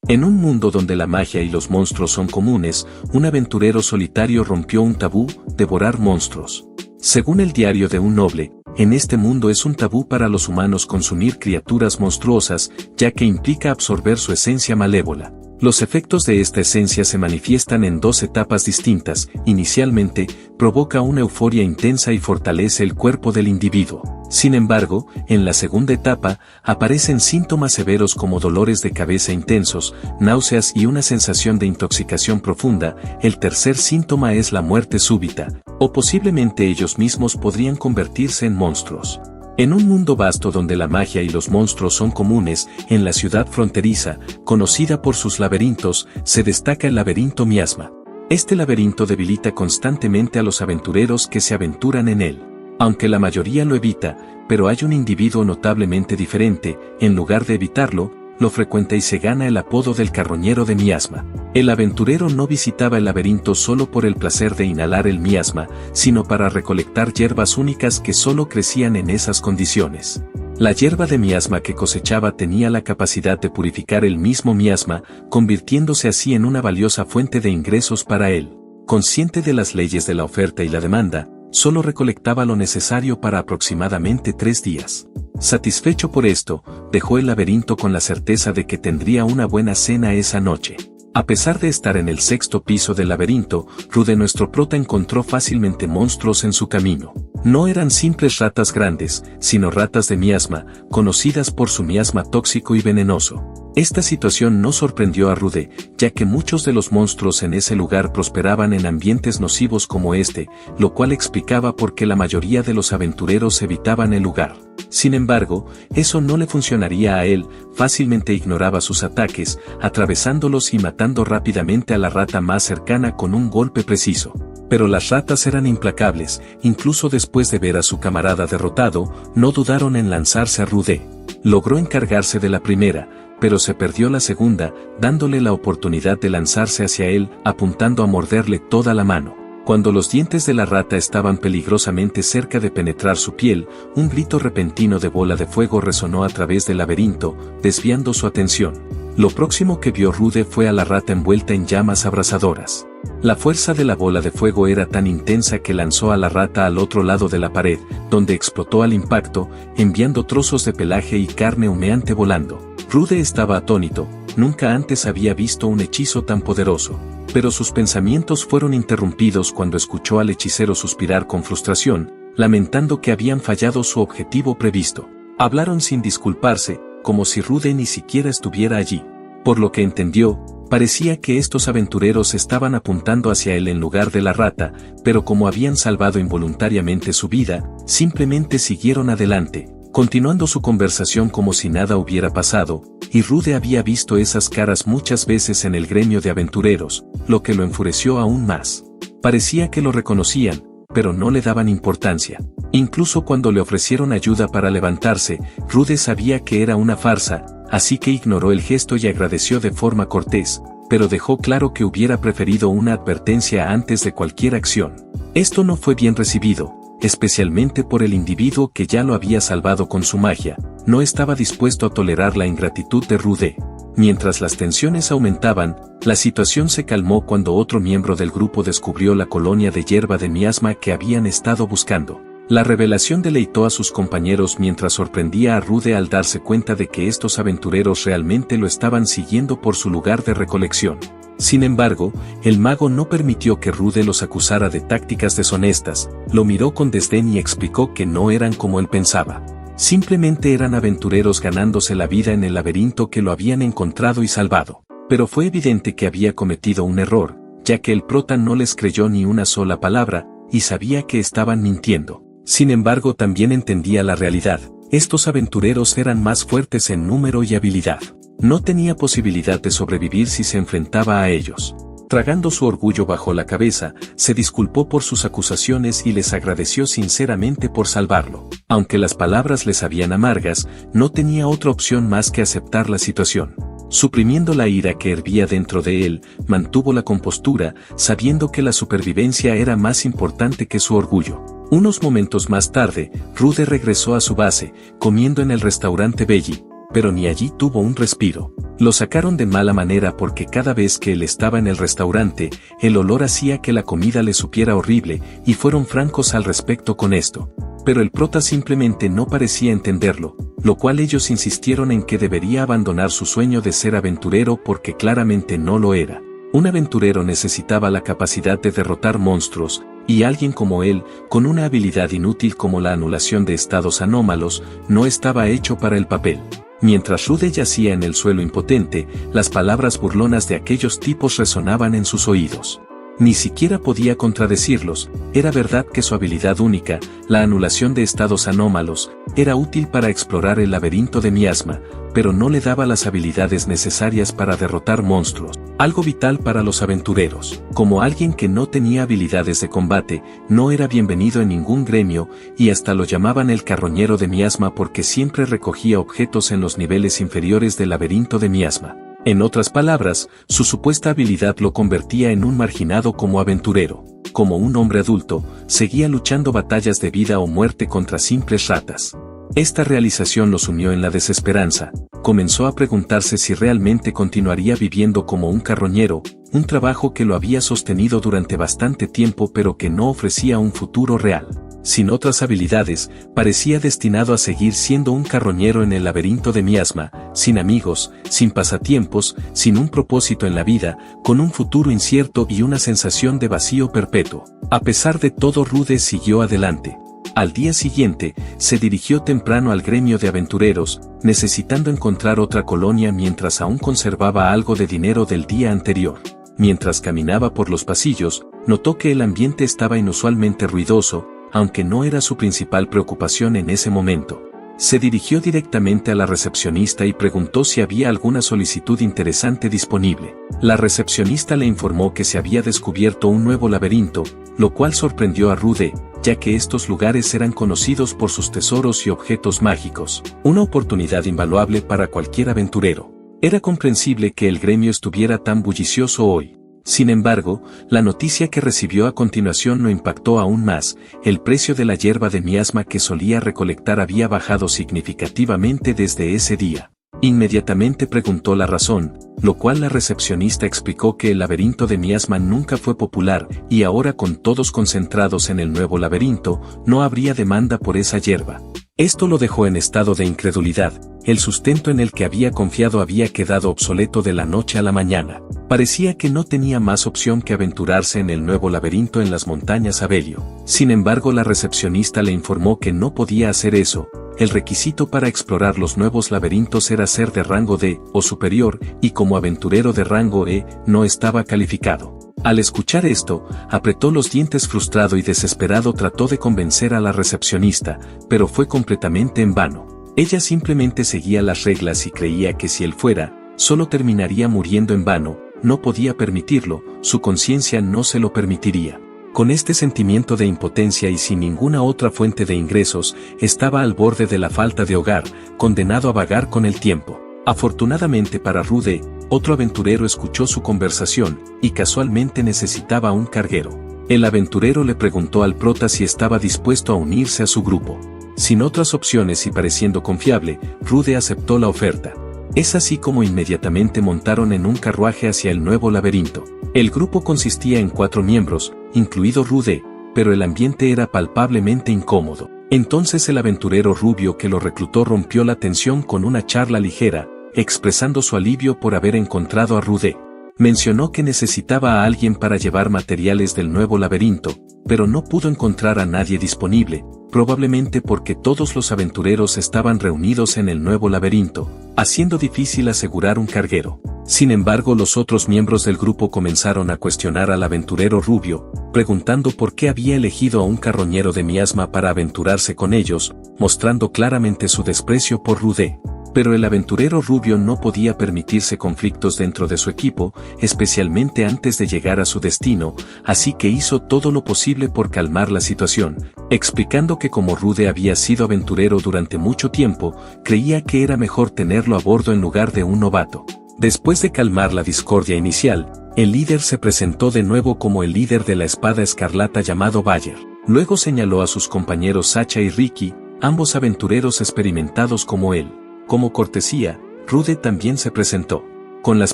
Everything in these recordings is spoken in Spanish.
En un mundo donde la magia y los monstruos son comunes, un aventurero solitario rompió un tabú: devorar monstruos. Según el diario de un noble, en este mundo es un tabú para los humanos consumir criaturas monstruosas, ya que implica absorber su esencia malévola. Los efectos de esta esencia se manifiestan en dos etapas distintas. Inicialmente, provoca una euforia intensa y fortalece el cuerpo del individuo. Sin embargo, en la segunda etapa, aparecen síntomas severos como dolores de cabeza intensos, náuseas y una sensación de intoxicación profunda. El tercer síntoma es la muerte súbita, o posiblemente ellos mismos podrían convertirse en monstruos. En un mundo vasto donde la magia y los monstruos son comunes, en la ciudad fronteriza, conocida por sus laberintos, se destaca el laberinto Miasma. Este laberinto debilita constantemente a los aventureros que se aventuran en él. Aunque la mayoría lo evita, pero hay un individuo notablemente diferente. En lugar de evitarlo, lo frecuenta y se gana el apodo del carroñero de miasma. El aventurero no visitaba el laberinto solo por el placer de inhalar el miasma, sino para recolectar hierbas únicas que solo crecían en esas condiciones. La hierba de miasma que cosechaba tenía la capacidad de purificar el mismo miasma, convirtiéndose así en una valiosa fuente de ingresos para él. Consciente de las leyes de la oferta y la demanda, solo recolectaba lo necesario para aproximadamente 3 días. Satisfecho por esto, dejó el laberinto con la certeza de que tendría una buena cena esa noche. A pesar de estar en el 6º piso del laberinto, Rude, nuestro prota, encontró fácilmente monstruos en su camino. No eran simples ratas grandes, sino ratas de miasma, conocidas por su miasma tóxico y venenoso. Esta situación no sorprendió a Rude, ya que muchos de los monstruos en ese lugar prosperaban en ambientes nocivos como este, lo cual explicaba por qué la mayoría de los aventureros evitaban el lugar. Sin embargo, eso no le funcionaría a él. Fácilmente ignoraba sus ataques, atravesándolos y matando rápidamente a la rata más cercana con un golpe preciso. Pero las ratas eran implacables. Incluso después de ver a su camarada derrotado, no dudaron en lanzarse a Rude. Logró encargarse de la primera, pero se perdió la segunda, dándole la oportunidad de lanzarse hacia él, apuntando a morderle toda la mano. Cuando los dientes de la rata estaban peligrosamente cerca de penetrar su piel, un grito repentino de bola de fuego resonó a través del laberinto, desviando su atención. Lo próximo que vio Rude fue a la rata envuelta en llamas abrasadoras. La fuerza de la bola de fuego era tan intensa que lanzó a la rata al otro lado de la pared, donde explotó al impacto, enviando trozos de pelaje y carne humeante volando. Rude estaba atónito. Nunca antes había visto un hechizo tan poderoso. Pero sus pensamientos fueron interrumpidos cuando escuchó al hechicero suspirar con frustración, lamentando que habían fallado su objetivo previsto. Hablaron sin disculparse, como si Rude ni siquiera estuviera allí. Por lo que entendió, parecía que estos aventureros estaban apuntando hacia él en lugar de la rata, pero como habían salvado involuntariamente su vida, simplemente siguieron adelante, continuando su conversación como si nada hubiera pasado, y Rude había visto esas caras muchas veces en el gremio de aventureros, lo que lo enfureció aún más. Parecía que lo reconocían, pero no le daban importancia. Incluso cuando le ofrecieron ayuda para levantarse, Rude sabía que era una farsa, así que ignoró el gesto y agradeció de forma cortés, pero dejó claro que hubiera preferido una advertencia antes de cualquier acción. Esto no fue bien recibido, especialmente por el individuo que ya lo había salvado con su magia. No estaba dispuesto a tolerar la ingratitud de Rude. Mientras las tensiones aumentaban, la situación se calmó cuando otro miembro del grupo descubrió la colonia de hierba de miasma que habían estado buscando. La revelación deleitó a sus compañeros mientras sorprendía a Rude al darse cuenta de que estos aventureros realmente lo estaban siguiendo por su lugar de recolección. Sin embargo, el mago no permitió que Rude los acusara de tácticas deshonestas, lo miró con desdén y explicó que no eran como él pensaba. Simplemente eran aventureros ganándose la vida en el laberinto que lo habían encontrado y salvado. Pero fue evidente que había cometido un error, ya que el prota no les creyó ni una sola palabra, y sabía que estaban mintiendo. Sin embargo, también entendía la realidad. Estos aventureros eran más fuertes en número y habilidad. No tenía posibilidad de sobrevivir si se enfrentaba a ellos. Tragando su orgullo bajo la cabeza, se disculpó por sus acusaciones y les agradeció sinceramente por salvarlo. Aunque las palabras le sabían amargas, no tenía otra opción más que aceptar la situación. Suprimiendo la ira que hervía dentro de él, mantuvo la compostura, sabiendo que la supervivencia era más importante que su orgullo. Unos momentos más tarde, Rude regresó a su base, comiendo en el restaurante Belly, pero ni allí tuvo un respiro. Lo sacaron de mala manera porque cada vez que él estaba en el restaurante, el olor hacía que la comida le supiera horrible, y fueron francos al respecto con esto. Pero el prota simplemente no parecía entenderlo, lo cual ellos insistieron en que debería abandonar su sueño de ser aventurero porque claramente no lo era. Un aventurero necesitaba la capacidad de derrotar monstruos, y alguien como él, con una habilidad inútil como la anulación de estados anómalos, no estaba hecho para el papel. Mientras Rude yacía en el suelo impotente, las palabras burlonas de aquellos tipos resonaban en sus oídos. Ni siquiera podía contradecirlos, era verdad que su habilidad única, la anulación de estados anómalos, era útil para explorar el laberinto de miasma, pero no le daba las habilidades necesarias para derrotar monstruos, algo vital para los aventureros. Como alguien que no tenía habilidades de combate, no era bienvenido en ningún gremio, y hasta lo llamaban el carroñero de miasma porque siempre recogía objetos en los niveles inferiores del laberinto de miasma. En otras palabras, su supuesta habilidad lo convertía en un marginado como aventurero. Como un hombre adulto, seguía luchando batallas de vida o muerte contra simples ratas. Esta realización lo sumió en la desesperanza. Comenzó a preguntarse si realmente continuaría viviendo como un carroñero, un trabajo que lo había sostenido durante bastante tiempo pero que no ofrecía un futuro real. Sin otras habilidades, parecía destinado a seguir siendo un carroñero en el laberinto de miasma, sin amigos, sin pasatiempos, sin un propósito en la vida, con un futuro incierto y una sensación de vacío perpetuo. A pesar de todo, Rude siguió adelante. Al día siguiente, se dirigió temprano al gremio de aventureros, necesitando encontrar otra colonia mientras aún conservaba algo de dinero del día anterior. Mientras caminaba por los pasillos, notó que el ambiente estaba inusualmente ruidoso, aunque no era su principal preocupación en ese momento. Se dirigió directamente a la recepcionista y preguntó si había alguna solicitud interesante disponible. La recepcionista le informó que se había descubierto un nuevo laberinto, lo cual sorprendió a Rude, ya que estos lugares eran conocidos por sus tesoros y objetos mágicos, una oportunidad invaluable para cualquier aventurero. Era comprensible que el gremio estuviera tan bullicioso hoy. Sin embargo, la noticia que recibió a continuación lo impactó aún más. El precio de la hierba de miasma que solía recolectar había bajado significativamente desde ese día. Inmediatamente preguntó la razón, lo cual la recepcionista explicó que el laberinto de miasma nunca fue popular y ahora, con todos concentrados en el nuevo laberinto, no habría demanda por esa hierba. Esto lo dejó en estado de incredulidad. El sustento en el que había confiado había quedado obsoleto de la noche a la mañana. Parecía que no tenía más opción que aventurarse en el nuevo laberinto en las montañas Abelio. Sin embargo, la recepcionista le informó que no podía hacer eso. El requisito para explorar los nuevos laberintos era ser de rango D o superior, y como aventurero de rango E, no estaba calificado. Al escuchar esto, apretó los dientes frustrado y desesperado. Trató de convencer a la recepcionista, pero fue completamente en vano. Ella simplemente seguía las reglas y creía que si él fuera, solo terminaría muriendo en vano. No podía permitirlo, su conciencia no se lo permitiría. Con este sentimiento de impotencia y sin ninguna otra fuente de ingresos, estaba al borde de la falta de hogar, condenado a vagar con el tiempo. Afortunadamente para Rude, otro aventurero escuchó su conversación, y casualmente necesitaba un carguero. El aventurero le preguntó al prota si estaba dispuesto a unirse a su grupo. Sin otras opciones y pareciendo confiable, Rude aceptó la oferta. Es así como inmediatamente montaron en un carruaje hacia el nuevo laberinto. El grupo consistía en 4 miembros, incluido Rude, pero el ambiente era palpablemente incómodo. Entonces el aventurero rubio que lo reclutó rompió la tensión con una charla ligera, expresando su alivio por haber encontrado a Rude. Mencionó que necesitaba a alguien para llevar materiales del nuevo laberinto, pero no pudo encontrar a nadie disponible, probablemente porque todos los aventureros estaban reunidos en el nuevo laberinto, haciendo difícil asegurar un carguero. Sin embargo, los otros miembros del grupo comenzaron a cuestionar al aventurero rubio, preguntando por qué había elegido a un carroñero de miasma para aventurarse con ellos, mostrando claramente su desprecio por Rude. Pero el aventurero rubio no podía permitirse conflictos dentro de su equipo, especialmente antes de llegar a su destino, así que hizo todo lo posible por calmar la situación, explicando que como Rude había sido aventurero durante mucho tiempo, creía que era mejor tenerlo a bordo en lugar de un novato. Después de calmar la discordia inicial, el líder se presentó de nuevo como el líder de la espada escarlata llamado Bayer. Luego señaló a sus compañeros Sacha y Ricky, ambos aventureros experimentados como él. Como cortesía, Rude también se presentó. Con las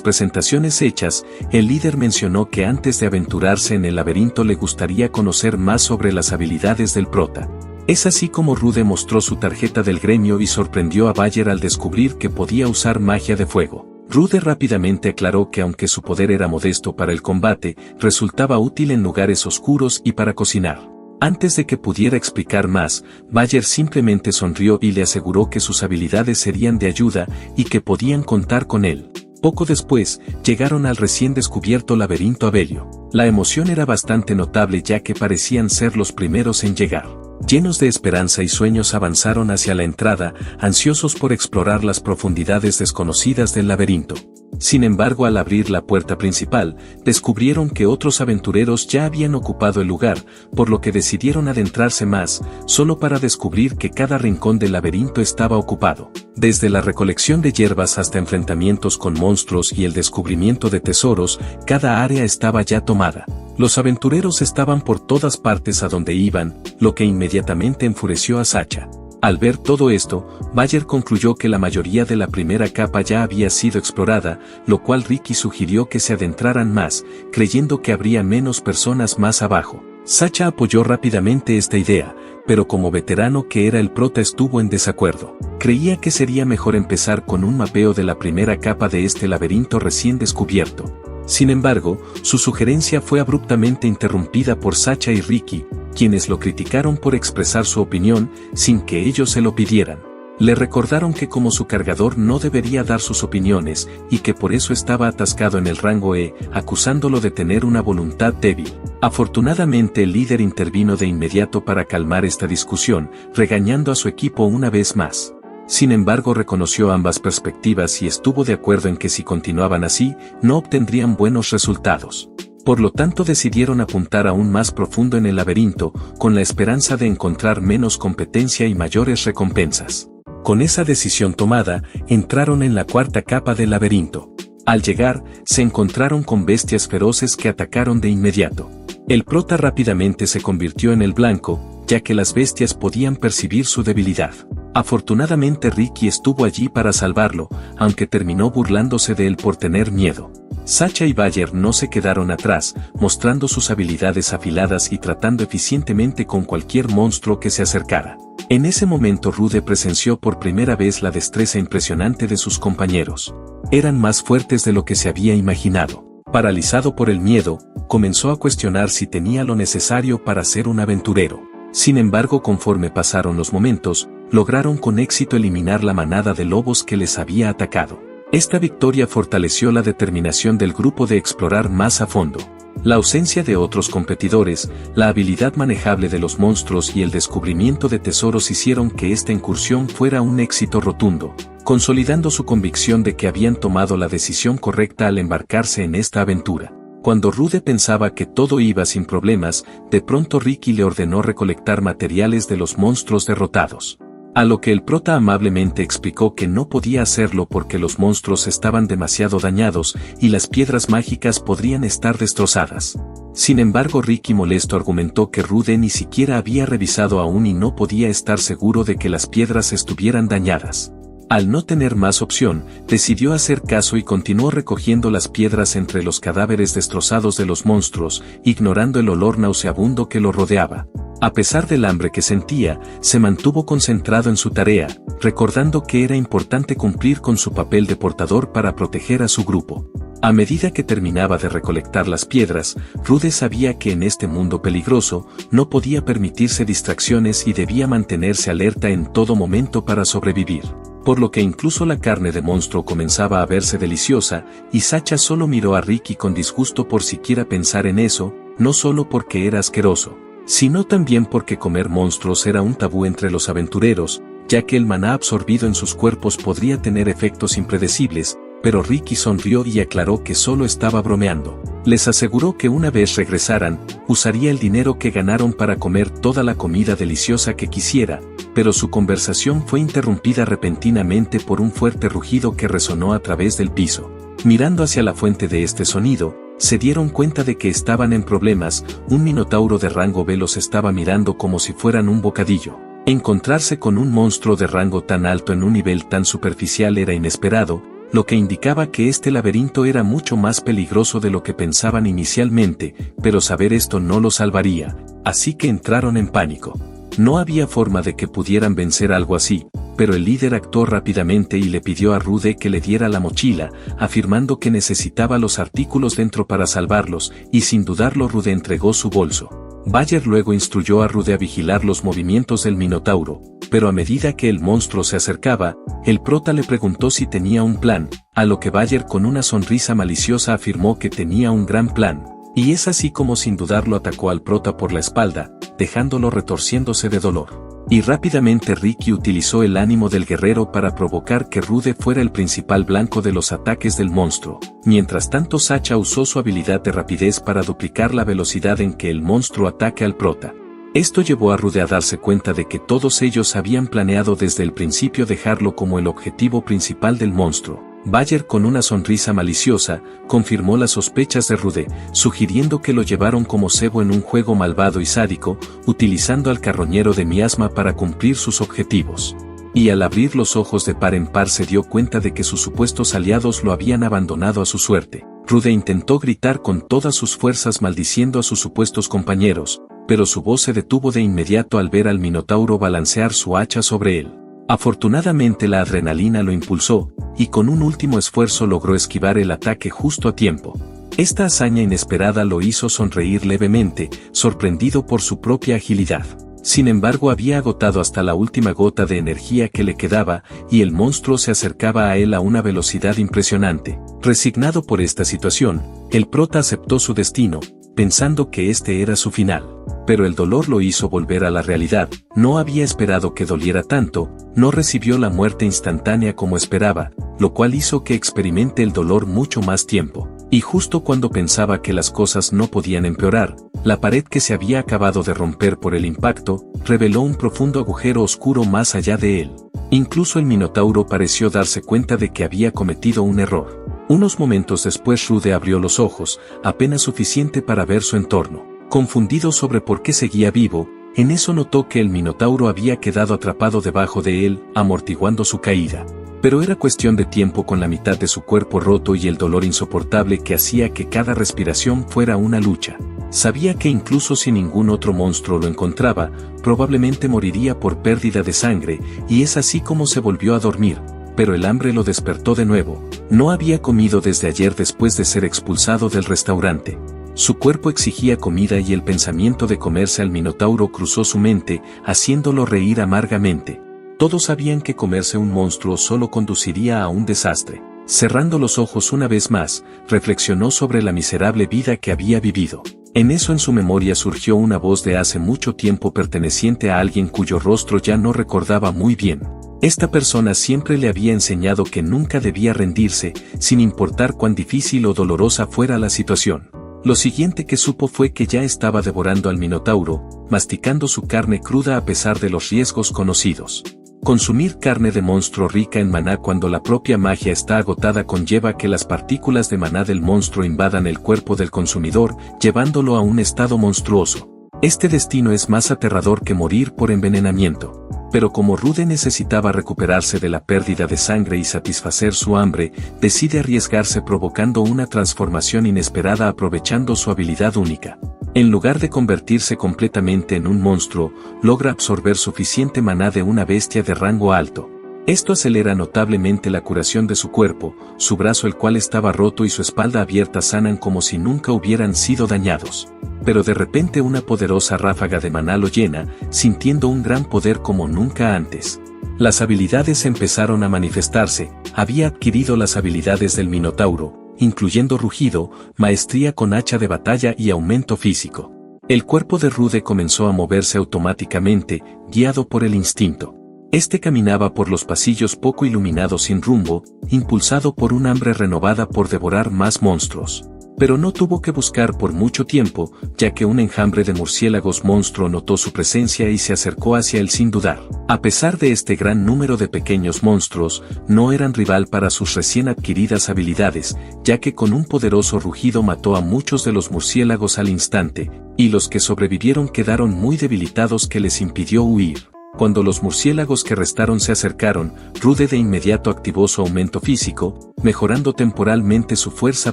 presentaciones hechas, el líder mencionó que antes de aventurarse en el laberinto le gustaría conocer más sobre las habilidades del prota. Es así como Rude mostró su tarjeta del gremio y sorprendió a Bayer al descubrir que podía usar magia de fuego. Rude rápidamente aclaró que aunque su poder era modesto para el combate, resultaba útil en lugares oscuros y para cocinar. Antes de que pudiera explicar más, Bayer simplemente sonrió y le aseguró que sus habilidades serían de ayuda y que podían contar con él. Poco después, llegaron al recién descubierto laberinto Abelio. La emoción era bastante notable ya que parecían ser los primeros en llegar. Llenos de esperanza y sueños avanzaron hacia la entrada, ansiosos por explorar las profundidades desconocidas del laberinto. Sin embargo, al abrir la puerta principal, descubrieron que otros aventureros ya habían ocupado el lugar, por lo que decidieron adentrarse más, solo para descubrir que cada rincón del laberinto estaba ocupado. Desde la recolección de hierbas hasta enfrentamientos con monstruos y el descubrimiento de tesoros, cada área estaba ya tomada. Los aventureros estaban por todas partes a donde iban, lo que inmediatamente enfureció a Sacha. Al ver todo esto, Bayer concluyó que la mayoría de la primera capa ya había sido explorada, lo cual Ricky sugirió que se adentraran más, creyendo que habría menos personas más abajo. Sacha apoyó rápidamente esta idea, pero como veterano que era el prota estuvo en desacuerdo. Creía que sería mejor empezar con un mapeo de la primera capa de este laberinto recién descubierto. Sin embargo, su sugerencia fue abruptamente interrumpida por Sacha y Ricky, quienes lo criticaron por expresar su opinión sin que ellos se lo pidieran. Le recordaron que como su cargador no debería dar sus opiniones y que por eso estaba atascado en el rango E, acusándolo de tener una voluntad débil. Afortunadamente el líder intervino de inmediato para calmar esta discusión, regañando a su equipo una vez más. Sin embargo, reconoció ambas perspectivas y estuvo de acuerdo en que si continuaban así, no obtendrían buenos resultados. Por lo tanto decidieron apuntar aún más profundo en el laberinto, con la esperanza de encontrar menos competencia y mayores recompensas. Con esa decisión tomada, entraron en la cuarta capa del laberinto. Al llegar, se encontraron con bestias feroces que atacaron de inmediato. El prota rápidamente se convirtió en el blanco, ya que las bestias podían percibir su debilidad. Afortunadamente Ricky estuvo allí para salvarlo, aunque terminó burlándose de él por tener miedo. Sacha y Bayer no se quedaron atrás, mostrando sus habilidades afiladas y tratando eficientemente con cualquier monstruo que se acercara. En ese momento Rude presenció por primera vez la destreza impresionante de sus compañeros. Eran más fuertes de lo que se había imaginado. Paralizado por el miedo, comenzó a cuestionar si tenía lo necesario para ser un aventurero. Sin embargo, conforme pasaron los momentos, lograron con éxito eliminar la manada de lobos que les había atacado. Esta victoria fortaleció la determinación del grupo de explorar más a fondo. La ausencia de otros competidores, la habilidad manejable de los monstruos y el descubrimiento de tesoros hicieron que esta incursión fuera un éxito rotundo, consolidando su convicción de que habían tomado la decisión correcta al embarcarse en esta aventura. Cuando Rude pensaba que todo iba sin problemas, de pronto Ricky le ordenó recolectar materiales de los monstruos derrotados. A lo que el prota amablemente explicó que no podía hacerlo porque los monstruos estaban demasiado dañados y las piedras mágicas podrían estar destrozadas. Sin embargo, Ricky molesto argumentó que Rude ni siquiera había revisado aún y no podía estar seguro de que las piedras estuvieran dañadas. Al no tener más opción, decidió hacer caso y continuó recogiendo las piedras entre los cadáveres destrozados de los monstruos, ignorando el olor nauseabundo que lo rodeaba. A pesar del hambre que sentía, se mantuvo concentrado en su tarea, recordando que era importante cumplir con su papel de portador para proteger a su grupo. A medida que terminaba de recolectar las piedras, Rude sabía que en este mundo peligroso, no podía permitirse distracciones y debía mantenerse alerta en todo momento para sobrevivir. Por lo que incluso la carne de monstruo comenzaba a verse deliciosa, y Sacha solo miró a Ricky con disgusto por siquiera pensar en eso, no solo porque era asqueroso, sino también porque comer monstruos era un tabú entre los aventureros, ya que el maná absorbido en sus cuerpos podría tener efectos impredecibles, pero Ricky sonrió y aclaró que solo estaba bromeando. Les aseguró que una vez regresaran, usaría el dinero que ganaron para comer toda la comida deliciosa que quisiera, pero su conversación fue interrumpida repentinamente por un fuerte rugido que resonó a través del piso. Mirando hacia la fuente de este sonido, se dieron cuenta de que estaban en problemas. Un minotauro de rango B los estaba mirando como si fueran un bocadillo. Encontrarse con un monstruo de rango tan alto en un nivel tan superficial era inesperado, lo que indicaba que este laberinto era mucho más peligroso de lo que pensaban inicialmente, pero saber esto no lo salvaría, así que entraron en pánico. No había forma de que pudieran vencer algo así, pero el líder actuó rápidamente y le pidió a Rude que le diera la mochila, afirmando que necesitaba los artículos dentro para salvarlos, y sin dudarlo Rude entregó su bolso. Bayer luego instruyó a Rude a vigilar los movimientos del Minotauro, pero a medida que el monstruo se acercaba, el prota le preguntó si tenía un plan, a lo que Bayer con una sonrisa maliciosa afirmó que tenía un gran plan, y es así como sin dudarlo atacó al prota por la espalda, dejándolo retorciéndose de dolor. Y rápidamente Ricky utilizó el ánimo del guerrero para provocar que Rude fuera el principal blanco de los ataques del monstruo. Mientras tanto Sacha usó su habilidad de rapidez para duplicar la velocidad en que el monstruo ataque al prota. Esto llevó a Rude a darse cuenta de que todos ellos habían planeado desde el principio dejarlo como el objetivo principal del monstruo. Bayer con una sonrisa maliciosa, confirmó las sospechas de Rude, sugiriendo que lo llevaron como cebo en un juego malvado y sádico, utilizando al carroñero de miasma para cumplir sus objetivos. Y al abrir los ojos de par en par se dio cuenta de que sus supuestos aliados lo habían abandonado a su suerte. Rude intentó gritar con todas sus fuerzas maldiciendo a sus supuestos compañeros, pero su voz se detuvo de inmediato al ver al Minotauro balancear su hacha sobre él. Afortunadamente la adrenalina lo impulsó, y con un último esfuerzo logró esquivar el ataque justo a tiempo. Esta hazaña inesperada lo hizo sonreír levemente, sorprendido por su propia agilidad. Sin embargo había agotado hasta la última gota de energía que le quedaba, y el monstruo se acercaba a él a una velocidad impresionante. Resignado por esta situación, el prota aceptó su destino, pensando que este era su final. Pero el dolor lo hizo volver a la realidad, no había esperado que doliera tanto, no recibió la muerte instantánea como esperaba, lo cual hizo que experimente el dolor mucho más tiempo. Y justo cuando pensaba que las cosas no podían empeorar, la pared que se había acabado de romper por el impacto, reveló un profundo agujero oscuro más allá de él. Incluso el Minotauro pareció darse cuenta de que había cometido un error. Unos momentos después Rude abrió los ojos, apenas suficiente para ver su entorno. Confundido sobre por qué seguía vivo, en eso notó que el Minotauro había quedado atrapado debajo de él, amortiguando su caída. Pero era cuestión de tiempo con la mitad de su cuerpo roto y el dolor insoportable que hacía que cada respiración fuera una lucha. Sabía que incluso si ningún otro monstruo lo encontraba, probablemente moriría por pérdida de sangre, y es así como se volvió a dormir. Pero el hambre lo despertó de nuevo. No había comido desde ayer después de ser expulsado del restaurante. Su cuerpo exigía comida y el pensamiento de comerse al Minotauro cruzó su mente, haciéndolo reír amargamente. Todos sabían que comerse un monstruo solo conduciría a un desastre. Cerrando los ojos una vez más, reflexionó sobre la miserable vida que había vivido. En eso en su memoria surgió una voz de hace mucho tiempo perteneciente a alguien cuyo rostro ya no recordaba muy bien. Esta persona siempre le había enseñado que nunca debía rendirse, sin importar cuán difícil o dolorosa fuera la situación. Lo siguiente que supo fue que ya estaba devorando al Minotauro, masticando su carne cruda a pesar de los riesgos conocidos. Consumir carne de monstruo rica en maná cuando la propia magia está agotada conlleva que las partículas de maná del monstruo invadan el cuerpo del consumidor, llevándolo a un estado monstruoso. Este destino es más aterrador que morir por envenenamiento. Pero como Rude necesitaba recuperarse de la pérdida de sangre y satisfacer su hambre, decide arriesgarse provocando una transformación inesperada aprovechando su habilidad única. En lugar de convertirse completamente en un monstruo, logra absorber suficiente maná de una bestia de rango alto. Esto acelera notablemente la curación de su cuerpo, su brazo el cual estaba roto y su espalda abierta sanan como si nunca hubieran sido dañados. Pero de repente una poderosa ráfaga de maná lo llena, sintiendo un gran poder como nunca antes. Las habilidades empezaron a manifestarse, había adquirido las habilidades del Minotauro, incluyendo rugido, maestría con hacha de batalla y aumento físico. El cuerpo de Rude comenzó a moverse automáticamente, guiado por el instinto. Este caminaba por los pasillos poco iluminados sin rumbo, impulsado por un hambre renovada por devorar más monstruos. Pero no tuvo que buscar por mucho tiempo, ya que un enjambre de murciélagos monstruo notó su presencia y se acercó hacia él sin dudar. A pesar de este gran número de pequeños monstruos, no eran rival para sus recién adquiridas habilidades, ya que con un poderoso rugido mató a muchos de los murciélagos al instante, y los que sobrevivieron quedaron muy debilitados que les impidió huir. Cuando los murciélagos que restaron se acercaron, Rude de inmediato activó su aumento físico, mejorando temporalmente su fuerza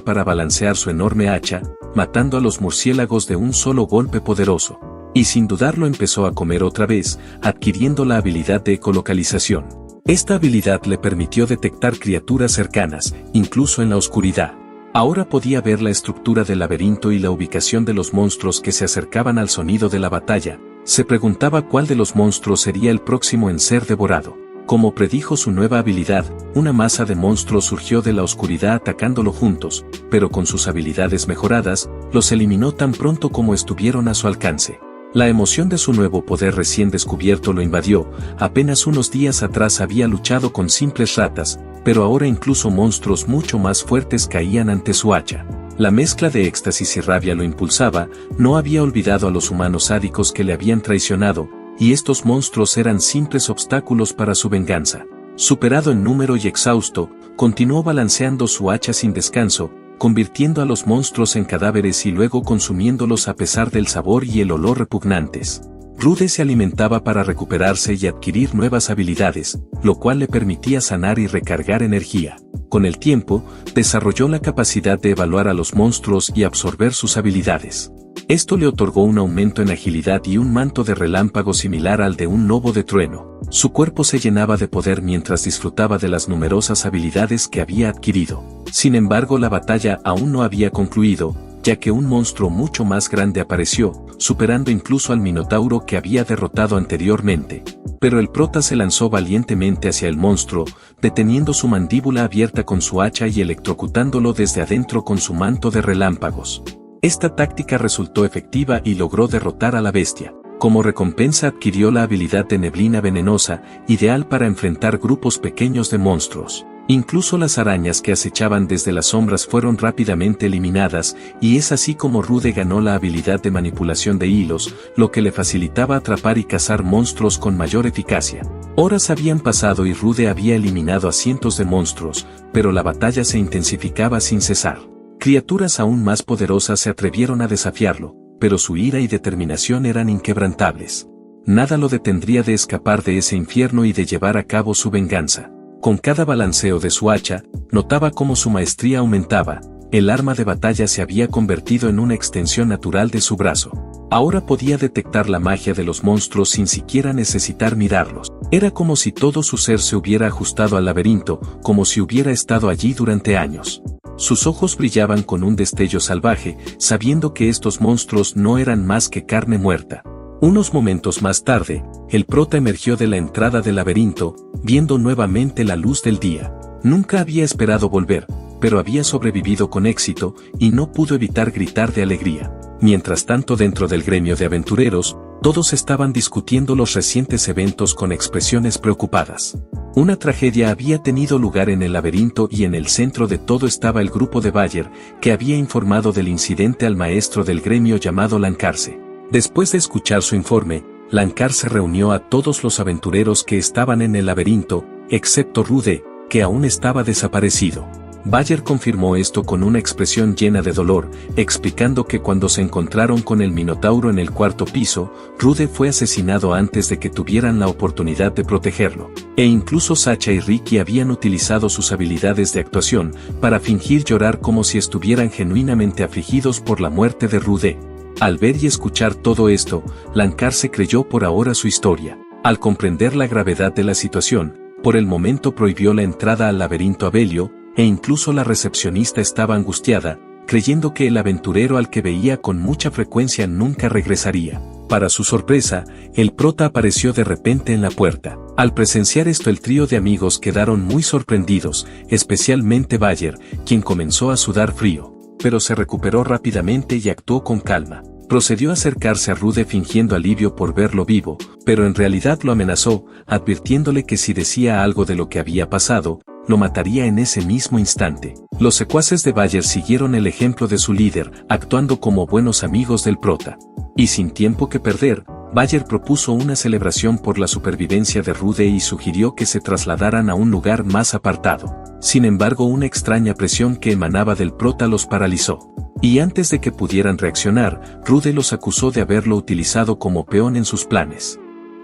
para balancear su enorme hacha, matando a los murciélagos de un solo golpe poderoso. Y sin dudarlo empezó a comer otra vez, adquiriendo la habilidad de ecolocalización. Esta habilidad le permitió detectar criaturas cercanas, incluso en la oscuridad. Ahora podía ver la estructura del laberinto y la ubicación de los monstruos que se acercaban al sonido de la batalla. Se preguntaba cuál de los monstruos sería el próximo en ser devorado. Como predijo su nueva habilidad, una masa de monstruos surgió de la oscuridad atacándolo juntos, pero con sus habilidades mejoradas, los eliminó tan pronto como estuvieron a su alcance. La emoción de su nuevo poder recién descubierto lo invadió. Apenas unos días atrás había luchado con simples ratas, pero ahora incluso monstruos mucho más fuertes caían ante su hacha. La mezcla de éxtasis y rabia lo impulsaba. No había olvidado a los humanos sádicos que le habían traicionado, y estos monstruos eran simples obstáculos para su venganza. Superado en número y exhausto, continuó balanceando su hacha sin descanso, convirtiendo a los monstruos en cadáveres y luego consumiéndolos a pesar del sabor y el olor repugnantes. Rude se alimentaba para recuperarse y adquirir nuevas habilidades, lo cual le permitía sanar y recargar energía. Con el tiempo, desarrolló la capacidad de evaluar a los monstruos y absorber sus habilidades. Esto le otorgó un aumento en agilidad y un manto de relámpago similar al de un lobo de trueno. Su cuerpo se llenaba de poder mientras disfrutaba de las numerosas habilidades que había adquirido. Sin embargo, la batalla aún no había concluido, ya que un monstruo mucho más grande apareció, superando incluso al minotauro que había derrotado anteriormente. Pero el prota se lanzó valientemente hacia el monstruo, deteniendo su mandíbula abierta con su hacha y electrocutándolo desde adentro con su manto de relámpagos. Esta táctica resultó efectiva y logró derrotar a la bestia. Como recompensa adquirió la habilidad de neblina venenosa, ideal para enfrentar grupos pequeños de monstruos. Incluso las arañas que acechaban desde las sombras fueron rápidamente eliminadas, y es así como Rude ganó la habilidad de manipulación de hilos, lo que le facilitaba atrapar y cazar monstruos con mayor eficacia. Horas habían pasado y Rude había eliminado a cientos de monstruos, pero la batalla se intensificaba sin cesar. Criaturas aún más poderosas se atrevieron a desafiarlo, pero su ira y determinación eran inquebrantables. Nada lo detendría de escapar de ese infierno y de llevar a cabo su venganza. Con cada balanceo de su hacha, notaba cómo su maestría aumentaba. El arma de batalla se había convertido en una extensión natural de su brazo. Ahora podía detectar la magia de los monstruos sin siquiera necesitar mirarlos. Era como si todo su ser se hubiera ajustado al laberinto, como si hubiera estado allí durante años. Sus ojos brillaban con un destello salvaje, sabiendo que estos monstruos no eran más que carne muerta. Unos momentos más tarde, el prota emergió de la entrada del laberinto, viendo nuevamente la luz del día. Nunca había esperado volver, pero había sobrevivido con éxito, y no pudo evitar gritar de alegría. Mientras tanto, dentro del gremio de aventureros, todos estaban discutiendo los recientes eventos con expresiones preocupadas. Una tragedia había tenido lugar en el laberinto y en el centro de todo estaba el grupo de Bayer, que había informado del incidente al maestro del gremio llamado Lancarce. Después de escuchar su informe, Lancarce reunió a todos los aventureros que estaban en el laberinto, excepto Rude, que aún estaba desaparecido. Bayer confirmó esto con una expresión llena de dolor, explicando que cuando se encontraron con el Minotauro en el cuarto piso, Rude fue asesinado antes de que tuvieran la oportunidad de protegerlo. E incluso Sacha y Ricky habían utilizado sus habilidades de actuación para fingir llorar como si estuvieran genuinamente afligidos por la muerte de Rude. Al ver y escuchar todo esto, Lancarce creyó por ahora su historia. Al comprender la gravedad de la situación, por el momento prohibió la entrada al laberinto a Belio, e incluso la recepcionista estaba angustiada, creyendo que el aventurero al que veía con mucha frecuencia nunca regresaría. Para su sorpresa, el prota apareció de repente en la puerta. Al presenciar esto, el trío de amigos quedaron muy sorprendidos, especialmente Bayer, quien comenzó a sudar frío, pero se recuperó rápidamente y actuó con calma. Procedió a acercarse a Rude fingiendo alivio por verlo vivo, pero en realidad lo amenazó, advirtiéndole que si decía algo de lo que había pasado, lo mataría en ese mismo instante. Los secuaces de Bayer siguieron el ejemplo de su líder, actuando como buenos amigos del prota. Y sin tiempo que perder, Bayer propuso una celebración por la supervivencia de Rude y sugirió que se trasladaran a un lugar más apartado. Sin embargo, una extraña presión que emanaba del prota los paralizó. Y antes de que pudieran reaccionar, Rude los acusó de haberlo utilizado como peón en sus planes.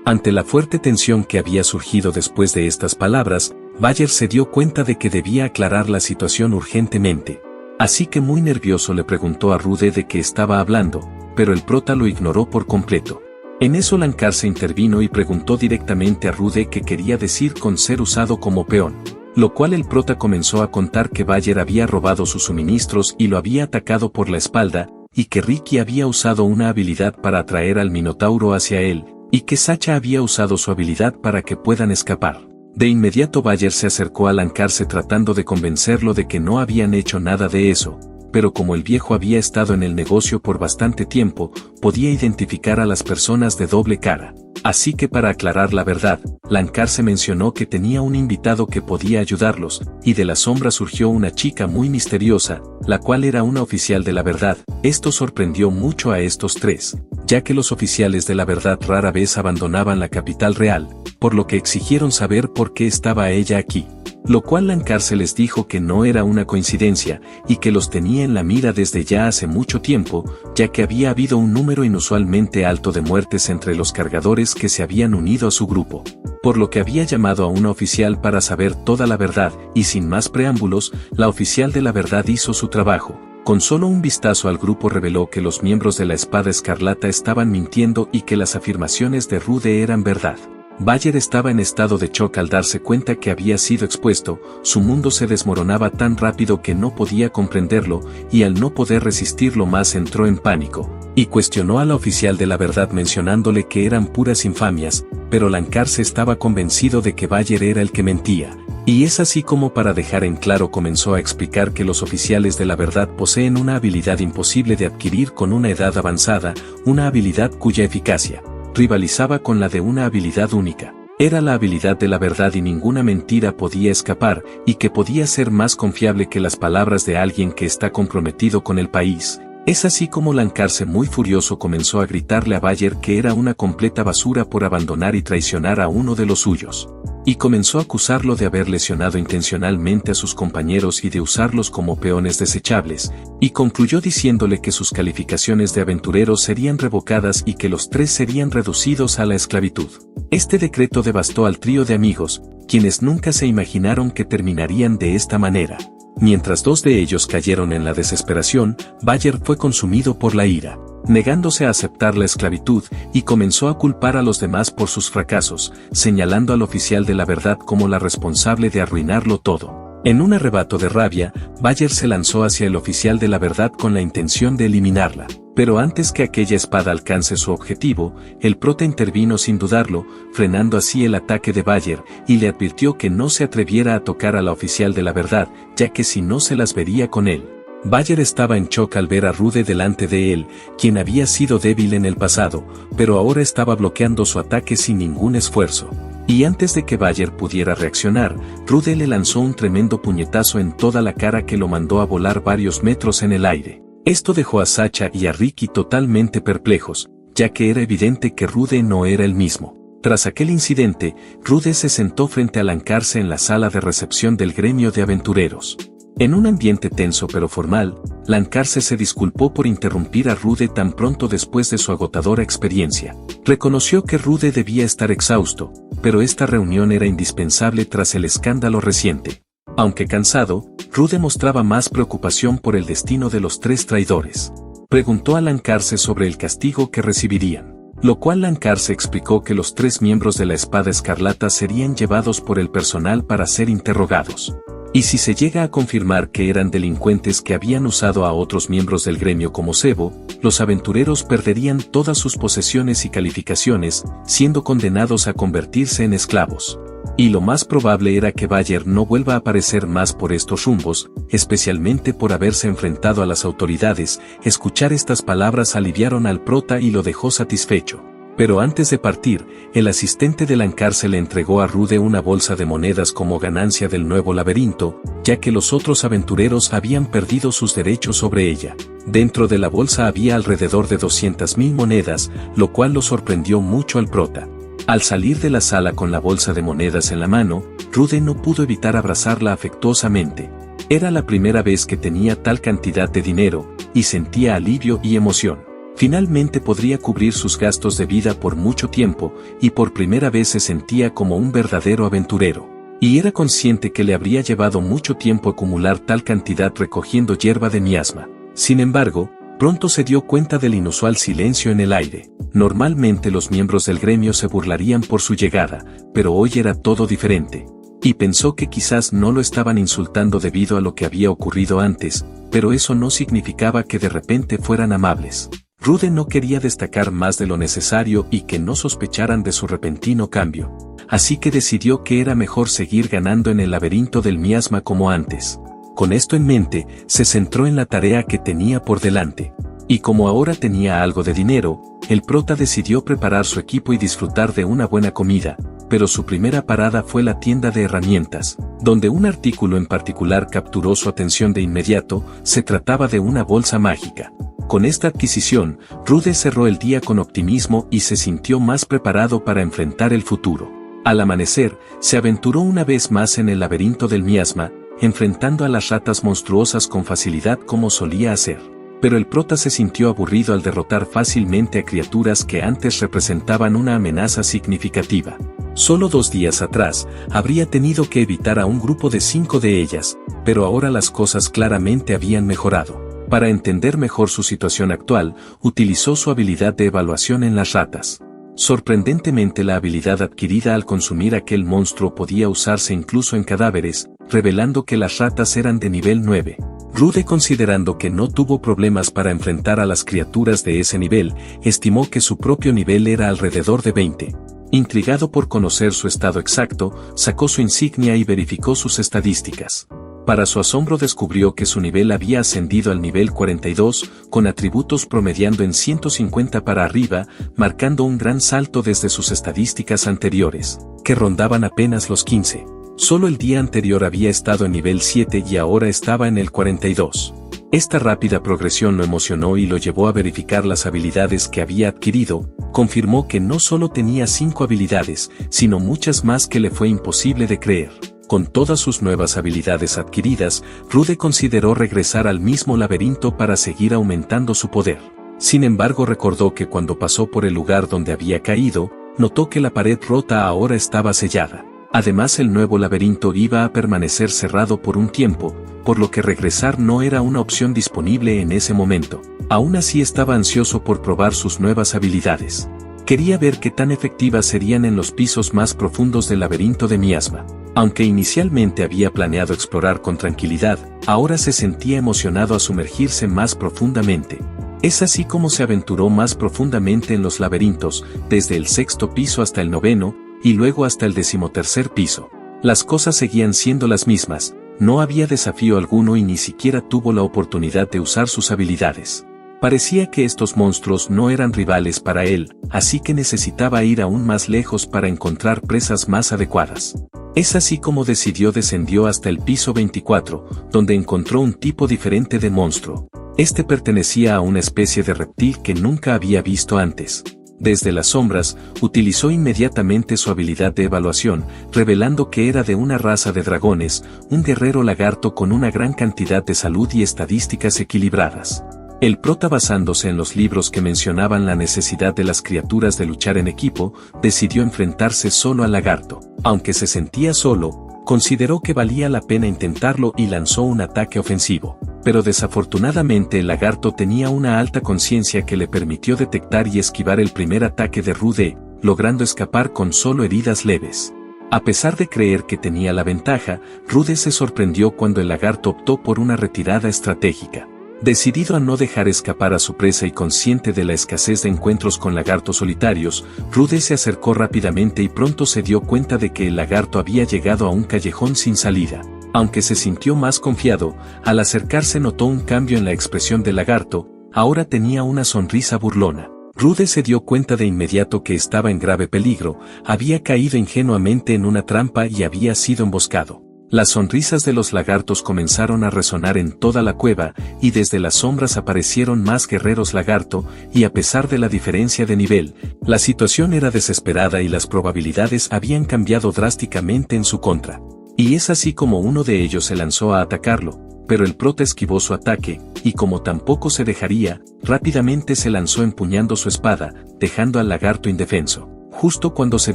Ante la fuerte tensión que había surgido después de estas palabras, Bayer se dio cuenta de que debía aclarar la situación urgentemente. Así que muy nervioso le preguntó a Rude de qué estaba hablando, pero el prota lo ignoró por completo. En eso Lankar se intervino y preguntó directamente a Rude qué quería decir con ser usado como peón. Lo cual el prota comenzó a contar que Bayer había robado sus suministros y lo había atacado por la espalda, y que Ricky había usado una habilidad para atraer al Minotauro hacia él, y que Sacha había usado su habilidad para que puedan escapar. De inmediato Bayer se acercó a Lancarse tratando de convencerlo de que no habían hecho nada de eso, pero como el viejo había estado en el negocio por bastante tiempo, podía identificar a las personas de doble cara. Así que para aclarar la verdad, Lancarse mencionó que tenía un invitado que podía ayudarlos, y de la sombra surgió una chica muy misteriosa, la cual era una oficial de la verdad. Esto sorprendió mucho a estos tres, ya que los oficiales de la verdad rara vez abandonaban la capital real, por lo que exigieron saber por qué estaba ella aquí. Lo cual Lancarse les dijo que no era una coincidencia, y que los tenía en la mira desde ya hace mucho tiempo, ya que había habido un número inusualmente alto de muertes entre los cargadores que se habían unido a su grupo. Por lo que había llamado a una oficial para saber toda la verdad, y sin más preámbulos, la oficial de la verdad hizo su trabajo. Con solo un vistazo al grupo reveló que los miembros de la Espada Escarlata estaban mintiendo y que las afirmaciones de Rude eran verdad. Bayer estaba en estado de shock al darse cuenta que había sido expuesto, su mundo se desmoronaba tan rápido que no podía comprenderlo, y al no poder resistirlo más entró en pánico, y cuestionó a la oficial de la verdad mencionándole que eran puras infamias, pero Lancarse estaba convencido de que Bayer era el que mentía. Y es así como para dejar en claro comenzó a explicar que los oficiales de la verdad poseen una habilidad imposible de adquirir con una edad avanzada, una habilidad cuya eficacia rivalizaba con la de una habilidad única. Era la habilidad de la verdad y ninguna mentira podía escapar, y que podía ser más confiable que las palabras de alguien que está comprometido con el país. Es así como Lancarse muy furioso comenzó a gritarle a Bayer que era una completa basura por abandonar y traicionar a uno de los suyos. Y comenzó a acusarlo de haber lesionado intencionalmente a sus compañeros y de usarlos como peones desechables, y concluyó diciéndole que sus calificaciones de aventurero serían revocadas y que los tres serían reducidos a la esclavitud. Este decreto devastó al trío de amigos, quienes nunca se imaginaron que terminarían de esta manera. Mientras dos de ellos cayeron en la desesperación, Bayer fue consumido por la ira, negándose a aceptar la esclavitud, y comenzó a culpar a los demás por sus fracasos, señalando al oficial de la verdad como la responsable de arruinarlo todo. En un arrebato de rabia, Bayer se lanzó hacia el oficial de la verdad con la intención de eliminarla. Pero antes que aquella espada alcance su objetivo, el prota intervino sin dudarlo, frenando así el ataque de Bayer, y le advirtió que no se atreviera a tocar a la oficial de la verdad, ya que si no se las vería con él. Bayer estaba en shock al ver a Rude delante de él, quien había sido débil en el pasado, pero ahora estaba bloqueando su ataque sin ningún esfuerzo. Y antes de que Bayer pudiera reaccionar, Rude le lanzó un tremendo puñetazo en toda la cara que lo mandó a volar varios metros en el aire. Esto dejó a Sacha y a Ricky totalmente perplejos, ya que era evidente que Rude no era el mismo. Tras aquel incidente, Rude se sentó frente a Lancarse en la sala de recepción del gremio de aventureros. En un ambiente tenso pero formal, Lancarse se disculpó por interrumpir a Rude tan pronto después de su agotadora experiencia. Reconoció que Rude debía estar exhausto, pero esta reunión era indispensable tras el escándalo reciente. Aunque cansado, Rude mostraba más preocupación por el destino de los tres traidores. Preguntó a Lancarse sobre el castigo que recibirían, lo cual Lancarse explicó que los tres miembros de la Espada Escarlata serían llevados por el personal para ser interrogados. Y si se llega a confirmar que eran delincuentes que habían usado a otros miembros del gremio como cebo, los aventureros perderían todas sus posesiones y calificaciones, siendo condenados a convertirse en esclavos. Y lo más probable era que Bayer no vuelva a aparecer más por estos rumbos, especialmente por haberse enfrentado a las autoridades. Escuchar estas palabras aliviaron al prota y lo dejó satisfecho. Pero antes de partir, el asistente de Lancarse le entregó a Rude una bolsa de monedas como ganancia del nuevo laberinto, ya que los otros aventureros habían perdido sus derechos sobre ella. Dentro de la bolsa había alrededor de 200.000 monedas, lo cual lo sorprendió mucho al prota. Al salir de la sala con la bolsa de monedas en la mano, Rude no pudo evitar abrazarla afectuosamente. Era la primera vez que tenía tal cantidad de dinero, y sentía alivio y emoción. Finalmente podría cubrir sus gastos de vida por mucho tiempo, y por primera vez se sentía como un verdadero aventurero. Y era consciente que le habría llevado mucho tiempo acumular tal cantidad recogiendo hierba de miasma. Sin embargo, pronto se dio cuenta del inusual silencio en el aire. Normalmente los miembros del gremio se burlarían por su llegada, pero hoy era todo diferente. Y pensó que quizás no lo estaban insultando debido a lo que había ocurrido antes, pero eso no significaba que de repente fueran amables. Rude no quería destacar más de lo necesario y que no sospecharan de su repentino cambio. Así que decidió que era mejor seguir ganando en el laberinto del miasma como antes. Con esto en mente, se centró en la tarea que tenía por delante. Y como ahora tenía algo de dinero, el prota decidió preparar su equipo y disfrutar de una buena comida, pero su primera parada fue la tienda de herramientas, donde un artículo en particular capturó su atención de inmediato. Se trataba de una bolsa mágica. Con esta adquisición, Rude cerró el día con optimismo y se sintió más preparado para enfrentar el futuro. Al amanecer, se aventuró una vez más en el laberinto del miasma, enfrentando a las ratas monstruosas con facilidad como solía hacer. Pero el prota se sintió aburrido al derrotar fácilmente a criaturas que antes representaban una amenaza significativa. Solo 2 días atrás, habría tenido que evitar a un grupo de 5 de ellas, pero ahora las cosas claramente habían mejorado. Para entender mejor su situación actual, utilizó su habilidad de evaluación en las ratas. Sorprendentemente, la habilidad adquirida al consumir aquel monstruo podía usarse incluso en cadáveres, revelando que las ratas eran de nivel 9. Rude, considerando que no tuvo problemas para enfrentar a las criaturas de ese nivel, estimó que su propio nivel era alrededor de 20. Intrigado por conocer su estado exacto, sacó su insignia y verificó sus estadísticas. Para su asombro descubrió que su nivel había ascendido al nivel 42, con atributos promediando en 150 para arriba, marcando un gran salto desde sus estadísticas anteriores, que rondaban apenas los 15. Solo el día anterior había estado en nivel 7 y ahora estaba en el 42. Esta rápida progresión lo emocionó y lo llevó a verificar las habilidades que había adquirido. Confirmó que no solo tenía 5 habilidades, sino muchas más que le fue imposible de creer. Con todas sus nuevas habilidades adquiridas, Rude consideró regresar al mismo laberinto para seguir aumentando su poder. Sin embargo, recordó que cuando pasó por el lugar donde había caído, notó que la pared rota ahora estaba sellada. Además, el nuevo laberinto iba a permanecer cerrado por un tiempo, por lo que regresar no era una opción disponible en ese momento. Aún así, estaba ansioso por probar sus nuevas habilidades. Quería ver qué tan efectivas serían en los pisos más profundos del laberinto de miasma. Aunque inicialmente había planeado explorar con tranquilidad, ahora se sentía emocionado a sumergirse más profundamente. Es así como se aventuró más profundamente en los laberintos, desde el 6º piso hasta el 9º, y luego hasta el 13º piso. Las cosas seguían siendo las mismas, no había desafío alguno y ni siquiera tuvo la oportunidad de usar sus habilidades. Parecía que estos monstruos no eran rivales para él, así que necesitaba ir aún más lejos para encontrar presas más adecuadas. Es así como descendió hasta el piso 24, donde encontró un tipo diferente de monstruo. Este pertenecía a una especie de reptil que nunca había visto antes. Desde las sombras, utilizó inmediatamente su habilidad de evaluación, revelando que era de una raza de dragones, un guerrero lagarto con una gran cantidad de salud y estadísticas equilibradas. El prota, basándose en los libros que mencionaban la necesidad de las criaturas de luchar en equipo, decidió enfrentarse solo al lagarto. Aunque se sentía solo, consideró que valía la pena intentarlo y lanzó un ataque ofensivo. Pero desafortunadamente el lagarto tenía una alta conciencia que le permitió detectar y esquivar el primer ataque de Rude, logrando escapar con solo heridas leves. A pesar de creer que tenía la ventaja, Rude se sorprendió cuando el lagarto optó por una retirada estratégica. Decidido a no dejar escapar a su presa y consciente de la escasez de encuentros con lagartos solitarios, Rude se acercó rápidamente y pronto se dio cuenta de que el lagarto había llegado a un callejón sin salida. Aunque se sintió más confiado, al acercarse notó un cambio en la expresión del lagarto. Ahora tenía una sonrisa burlona. Rude se dio cuenta de inmediato que estaba en grave peligro, había caído ingenuamente en una trampa y había sido emboscado. Las sonrisas de los lagartos comenzaron a resonar en toda la cueva, y desde las sombras aparecieron más guerreros lagarto, y a pesar de la diferencia de nivel, la situación era desesperada y las probabilidades habían cambiado drásticamente en su contra. Y es así como uno de ellos se lanzó a atacarlo. pero el prota esquivó su ataque, y como tampoco se dejaría, rápidamente se lanzó empuñando su espada, dejando al lagarto indefenso. Justo cuando se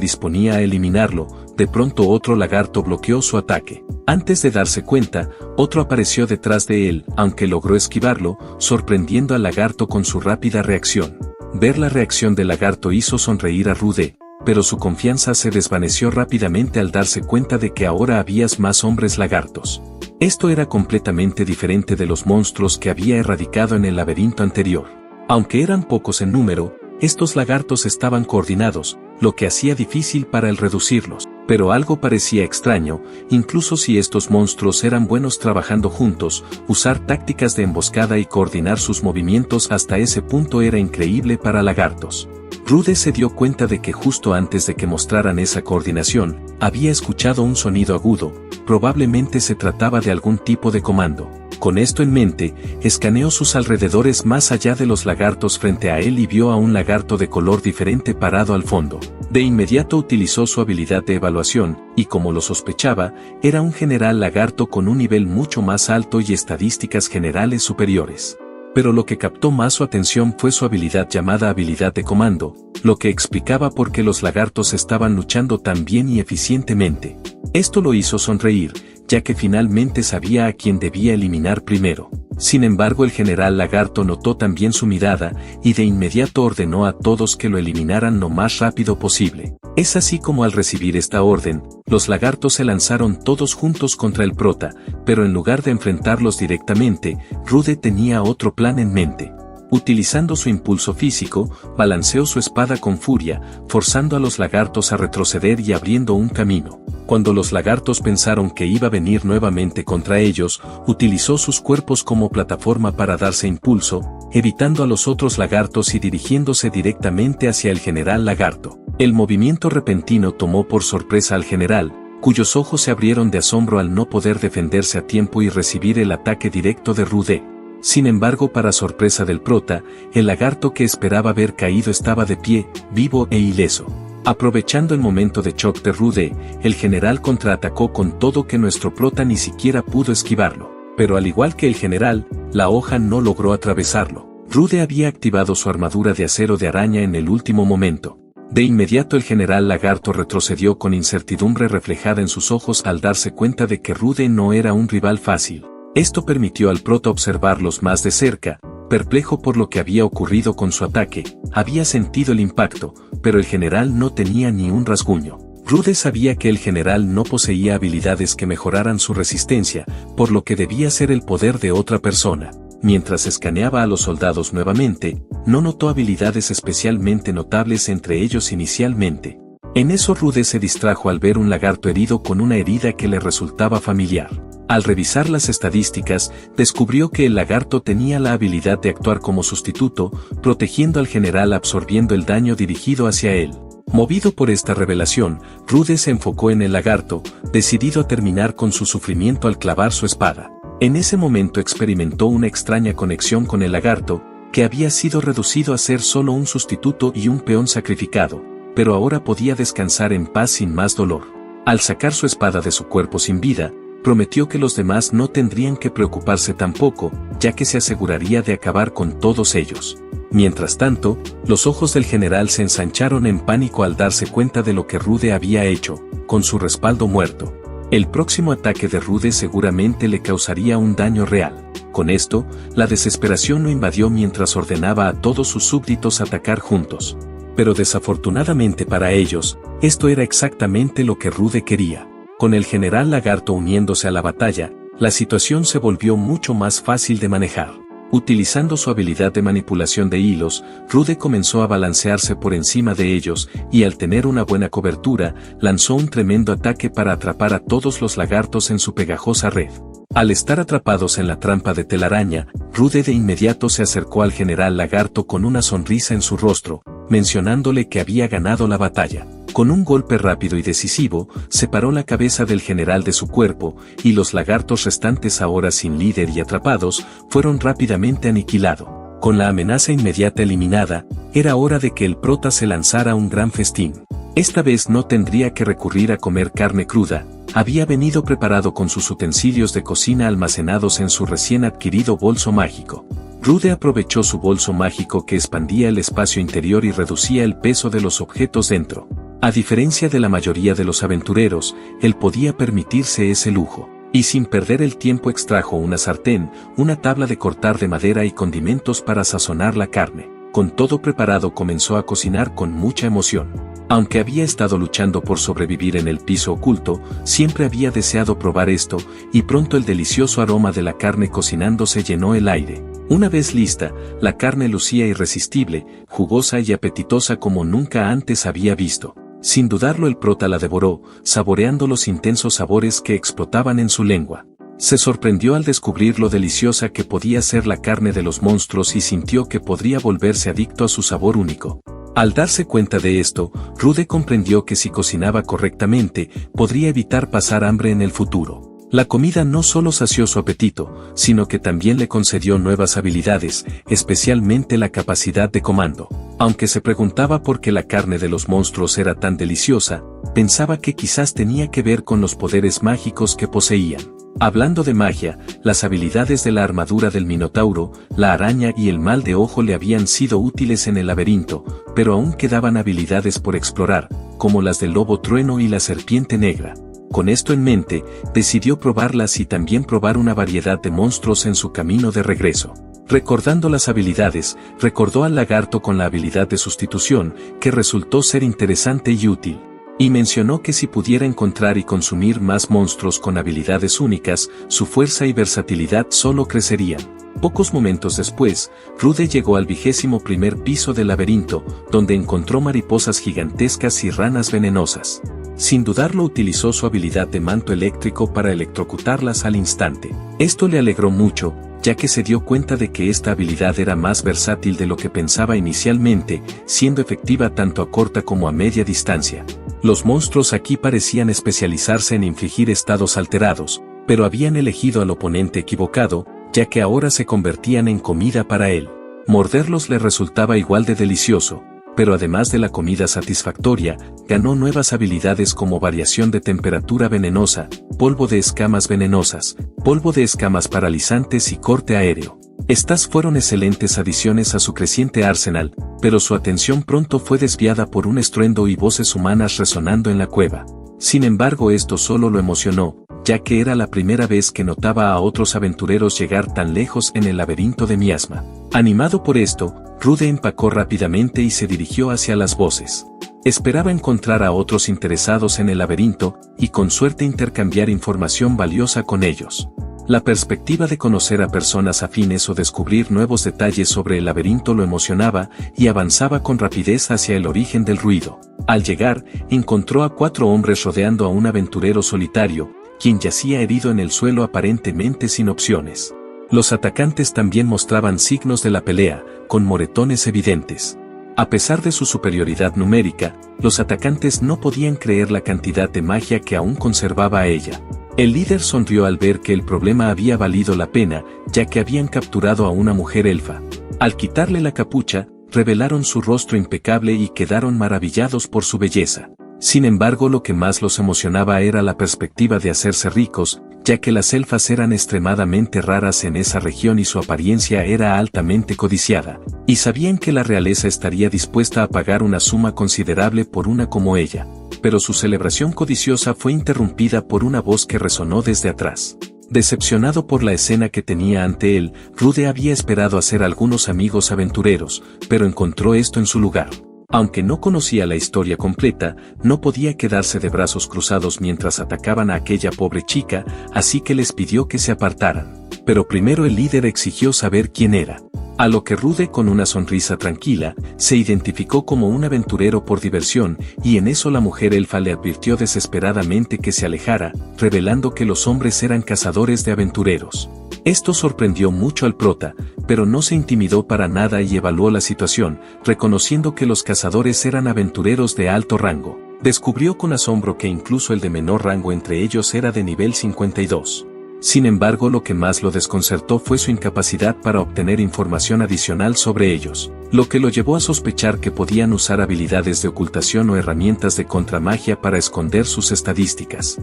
disponía a eliminarlo, de pronto otro lagarto bloqueó su ataque. Antes de darse cuenta, otro apareció detrás de él, aunque logró esquivarlo, sorprendiendo al lagarto con su rápida reacción. Ver la reacción del lagarto hizo sonreír a Rude, pero su confianza se desvaneció rápidamente al darse cuenta de que ahora había más hombres lagartos. Esto era completamente diferente de los monstruos que había erradicado en el laberinto anterior. Aunque eran pocos en número, estos lagartos estaban coordinados, lo que hacía difícil para él reducirlos. Pero algo parecía extraño, incluso si estos monstruos eran buenos trabajando juntos, usar tácticas de emboscada y coordinar sus movimientos hasta ese punto era increíble para lagartos. Rude se dio cuenta de que justo antes de que mostraran esa coordinación, había escuchado un sonido agudo, probablemente se trataba de algún tipo de comando. Con esto en mente, escaneó sus alrededores más allá de los lagartos frente a él y vio a un lagarto de color diferente parado al fondo. De inmediato utilizó su habilidad de evaluación, y como lo sospechaba, era un general lagarto con un nivel mucho más alto y estadísticas generales superiores. Pero lo que captó más su atención fue su habilidad llamada habilidad de comando, lo que explicaba por qué los lagartos estaban luchando tan bien y eficientemente. Esto lo hizo sonreír, ya que finalmente sabía a quién debía eliminar primero. Sin embargo, el general lagarto notó también su mirada, y de inmediato ordenó a todos que lo eliminaran lo más rápido posible. Es así como al recibir esta orden, los lagartos se lanzaron todos juntos contra el prota, pero en lugar de enfrentarlos directamente, Rude tenía otro plan en mente. Utilizando su impulso físico, balanceó su espada con furia, forzando a los lagartos a retroceder y abriendo un camino. Cuando los lagartos pensaron que iba a venir nuevamente contra ellos, utilizó sus cuerpos como plataforma para darse impulso, evitando a los otros lagartos y dirigiéndose directamente hacia el general lagarto. El movimiento repentino tomó por sorpresa al general, cuyos ojos se abrieron de asombro al no poder defenderse a tiempo y recibir el ataque directo de Rude. Sin embargo, para sorpresa del prota, el lagarto que esperaba haber caído estaba de pie, vivo e ileso. Aprovechando el momento de shock de Rude, el general contraatacó con todo que nuestro prota ni siquiera pudo esquivarlo. Pero al igual que el general, la hoja no logró atravesarlo. Rude había activado su armadura de acero de araña en el último momento. De inmediato el general lagarto retrocedió con incertidumbre reflejada en sus ojos al darse cuenta de que Rude no era un rival fácil. Esto permitió al prota observarlos más de cerca, perplejo por lo que había ocurrido con su ataque. Había sentido el impacto, pero el general no tenía ni un rasguño. Rude sabía que el general no poseía habilidades que mejoraran su resistencia, por lo que debía ser el poder de otra persona. Mientras escaneaba a los soldados nuevamente, no notó habilidades especialmente notables entre ellos inicialmente. En eso Rude se distrajo al ver un lagarto herido con una herida que le resultaba familiar. Al revisar las estadísticas, descubrió que el lagarto tenía la habilidad de actuar como sustituto, protegiendo al general absorbiendo el daño dirigido hacia él. Movido por esta revelación, Rude se enfocó en el lagarto, decidido a terminar con su sufrimiento al clavar su espada. En ese momento experimentó una extraña conexión con el lagarto, que había sido reducido a ser solo un sustituto y un peón sacrificado, pero ahora podía descansar en paz sin más dolor. Al sacar su espada de su cuerpo sin vida, prometió que los demás no tendrían que preocuparse tampoco, ya que se aseguraría de acabar con todos ellos. Mientras tanto, los ojos del general se ensancharon en pánico al darse cuenta de lo que Rude había hecho, con su respaldo muerto. El próximo ataque de Rude seguramente le causaría un daño real. Con esto, la desesperación lo invadió mientras ordenaba a todos sus súbditos atacar juntos. Pero desafortunadamente para ellos, esto era exactamente lo que Rude quería. Con el general lagarto uniéndose a la batalla, la situación se volvió mucho más fácil de manejar. Utilizando su habilidad de manipulación de hilos, Rude comenzó a balancearse por encima de ellos, y al tener una buena cobertura, lanzó un tremendo ataque para atrapar a todos los lagartos en su pegajosa red. Al estar atrapados en la trampa de telaraña, Rude de inmediato se acercó al general lagarto con una sonrisa en su rostro, mencionándole que había ganado la batalla. Con un golpe rápido y decisivo, separó la cabeza del general de su cuerpo, y los lagartos restantes ahora sin líder y atrapados, fueron rápidamente aniquilados. Con la amenaza inmediata eliminada, era hora de que el prota se lanzara un gran festín. Esta vez no tendría que recurrir a comer carne cruda, había venido preparado con sus utensilios de cocina almacenados en su recién adquirido bolso mágico. Rude aprovechó su bolso mágico que expandía el espacio interior y reducía el peso de los objetos dentro. A diferencia de la mayoría de los aventureros, él podía permitirse ese lujo. Y sin perder el tiempo extrajo una sartén, una tabla de cortar de madera y condimentos para sazonar la carne. Con todo preparado comenzó a cocinar con mucha emoción. Aunque había estado luchando por sobrevivir en el piso oculto, siempre había deseado probar esto, y pronto el delicioso aroma de la carne cocinándose llenó el aire. Una vez lista, la carne lucía irresistible, jugosa y apetitosa como nunca antes había visto. Sin dudarlo el prota la devoró, saboreando los intensos sabores que explotaban en su lengua. Se sorprendió al descubrir lo deliciosa que podía ser la carne de los monstruos y sintió que podría volverse adicto a su sabor único. Al darse cuenta de esto, Rude comprendió que si cocinaba correctamente, podría evitar pasar hambre en el futuro. La comida no solo sació su apetito, sino que también le concedió nuevas habilidades, especialmente la capacidad de comando. Aunque se preguntaba por qué la carne de los monstruos era tan deliciosa, pensaba que quizás tenía que ver con los poderes mágicos que poseían. Hablando de magia, las habilidades de la armadura del Minotauro, la araña y el mal de ojo le habían sido útiles en el laberinto, pero aún quedaban habilidades por explorar, como las del lobo trueno y la serpiente negra. Con esto en mente, decidió probarlas y también probar una variedad de monstruos en su camino de regreso. Recordando las habilidades, recordó al lagarto con la habilidad de sustitución, que resultó ser interesante y útil. Y mencionó que si pudiera encontrar y consumir más monstruos con habilidades únicas, su fuerza y versatilidad solo crecerían. Pocos momentos después, Rude llegó al 21º piso del laberinto, donde encontró mariposas gigantescas y ranas venenosas. Sin dudarlo utilizó su habilidad de manto eléctrico para electrocutarlas al instante. Esto le alegró mucho, ya que se dio cuenta de que esta habilidad era más versátil de lo que pensaba inicialmente, siendo efectiva tanto a corta como a media distancia. Los monstruos aquí parecían especializarse en infligir estados alterados, pero habían elegido al oponente equivocado, ya que ahora se convertían en comida para él. Morderlos le resultaba igual de delicioso, pero además de la comida satisfactoria, ganó nuevas habilidades como variación de temperatura venenosa, polvo de escamas venenosas, polvo de escamas paralizantes y corte aéreo. Estas fueron excelentes adiciones a su creciente arsenal, pero su atención pronto fue desviada por un estruendo y voces humanas resonando en la cueva. Sin embargo, esto solo lo emocionó, ya que era la primera vez que notaba a otros aventureros llegar tan lejos en el laberinto de miasma. Animado por esto, Rude empacó rápidamente y se dirigió hacia las voces. Esperaba encontrar a otros interesados en el laberinto, y con suerte intercambiar información valiosa con ellos. La perspectiva de conocer a personas afines o descubrir nuevos detalles sobre el laberinto lo emocionaba, y avanzaba con rapidez hacia el origen del ruido. Al llegar, encontró a 4 hombres rodeando a un aventurero solitario, quien yacía herido en el suelo aparentemente sin opciones. Los atacantes también mostraban signos de la pelea, con moretones evidentes. A pesar de su superioridad numérica, los atacantes no podían creer la cantidad de magia que aún conservaba ella. El líder sonrió al ver que el problema había valido la pena, ya que habían capturado a una mujer elfa. Al quitarle la capucha, revelaron su rostro impecable y quedaron maravillados por su belleza. Sin embargo, lo que más los emocionaba era la perspectiva de hacerse ricos, ya que las elfas eran extremadamente raras en esa región y su apariencia era altamente codiciada, y sabían que la realeza estaría dispuesta a pagar una suma considerable por una como ella. Pero su celebración codiciosa fue interrumpida por una voz que resonó desde atrás. Decepcionado por la escena que tenía ante él, Rude había esperado hacer algunos amigos aventureros, pero encontró esto en su lugar. Aunque no conocía la historia completa, no podía quedarse de brazos cruzados mientras atacaban a aquella pobre chica, así que les pidió que se apartaran. Pero primero el líder exigió saber quién era. A lo que Rude, con una sonrisa tranquila, se identificó como un aventurero por diversión, y en eso la mujer elfa le advirtió desesperadamente que se alejara, revelando que los hombres eran cazadores de aventureros. Esto sorprendió mucho al prota, pero no se intimidó para nada y evaluó la situación, reconociendo que los cazadores eran aventureros de alto rango. Descubrió con asombro que incluso el de menor rango entre ellos era de nivel 52. Sin embargo, lo que más lo desconcertó fue su incapacidad para obtener información adicional sobre ellos. lo que lo llevó a sospechar que podían usar habilidades de ocultación o herramientas de contramagia para esconder sus estadísticas.